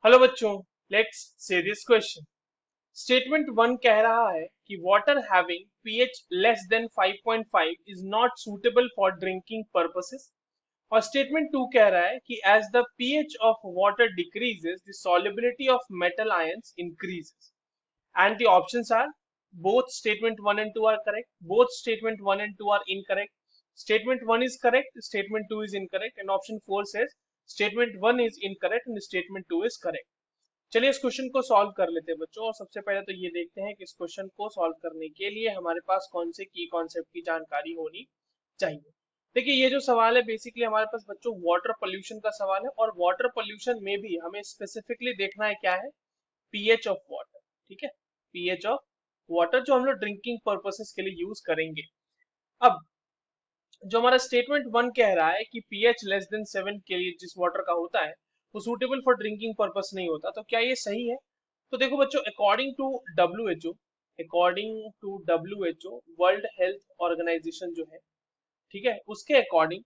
Hello बच्चों, let's say this question. Statement one कह रहा है कि water having pH less than 5.5 is not suitable for drinking purposes. और स्टेटमेंट टू कह रहा है कि as the pH of water decreases the solubility of metal ions increases. And the options are both statement 1 and 2 are correct. Both statement 1 and 2 are incorrect. Statement 1 is correct, statement 2 is incorrect, and option 4 says statement 1 is incorrect and statement 2 is correct. चलिए इस question को solve कर लेते हैं बच्चों। और सबसे पहले तो ये देखते हैं कि इस क्वेश्चन को सॉल्व करने के लिए हमारे पास कौन से की कॉन्सेप्ट की जानकारी होनी चाहिए। देखिए, ये जो सवाल है बेसिकली हमारे पास बच्चों वाटर पोल्यूशन का सवाल है, और वाटर पोल्यूशन में भी हमें स्पेसिफिकली देखना है क्या है, पीएच ऑफ वाटर। ठीक है, पीएच ऑफ वाटर जो हम लोग ड्रिंकिंग पर्पसेस के लिए यूज करेंगे। अब जो हमारा स्टेटमेंट वन कह रहा है कि पीएच लेस देन 7 के लिए जिस वाटर का होता है वो सूटेबल फॉर ड्रिंकिंग पर्पस नहीं होता, तो क्या ये सही है? तो देखो बच्चों, according to WHO World Health Organization जो है, ठीक है, उसके अकॉर्डिंग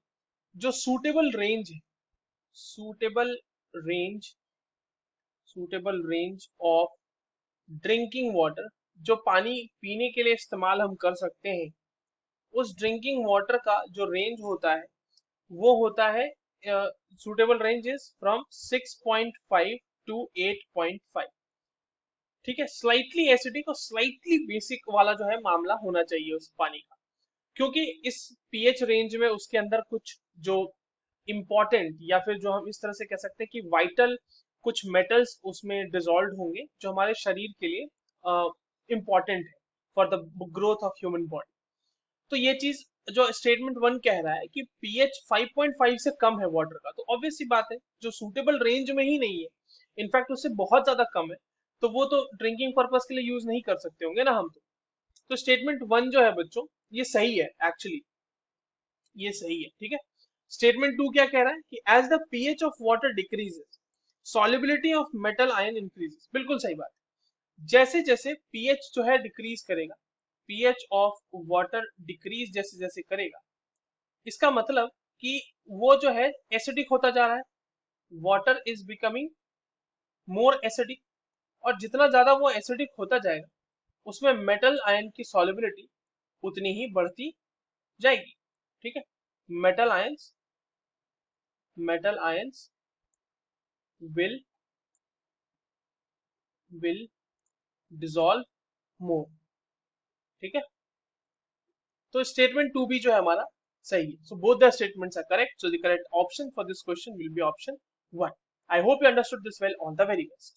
जो सूटेबल रेंज है, suitable range suitable range of drinking water, जो पानी पीने के लिए इस्तेमाल हम कर सकते हैं, उस ड्रिंकिंग वाटर का जो रेंज होता है वो होता है, suitable range is from 6.5 to 8.5। ठीक है, स्लाइटली एसिडिक और स्लाइटली बेसिक वाला जो है मामला होना चाहिए उस पानी का, क्योंकि इस पीएच रेंज में उसके अंदर कुछ जो इम्पोर्टेंट या फिर जो हम इस तरह से कह सकते हैं कि वाइटल कुछ मेटल्स उसमें डिजोल्व होंगे जो हमारे शरीर के लिए इम्पोर्टेंट है for the growth of human body. तो ये चीज जो स्टेटमेंट वन कह रहा है कि पीएच 5.5 से कम है वाटर का, तो ऑब्वियस सी बात है जो सूटेबल रेंज में ही नहीं है, इनफैक्ट उससे बहुत ज्यादा कम है, तो वो तो ड्रिंकिंग पर्पस के लिए यूज नहीं कर सकते होंगे ना हम। तो स्टेटमेंट वन जो है बच्चों ये सही है, एक्चुअली ये सही है। ठीक है, स्टेटमेंट टू क्या कह रहा है कि as the pH of water decreases solubility of metal ion increases. बिल्कुल सही बात है, जैसे जैसे पीएच जो है डिक्रीज करेगा, पीएच ऑफ वाटर डिक्रीज जैसे जैसे करेगा, इसका मतलब कि वो जो है एसिडिक होता जा रहा है, water is becoming more acidic, और जितना ज्यादा वो एसिडिक होता जाएगा उसमें मेटल आयन की सॉल्युबिलिटी उतनी ही बढ़ती जाएगी। ठीक है, metal ions metal ions will will dissolve more. ठीक है, तो स्टेटमेंट टू भी जो है हमारा सही है। So both the statements are correct, so the correct option for this question will be option one. I hope you understood this well. All the very best.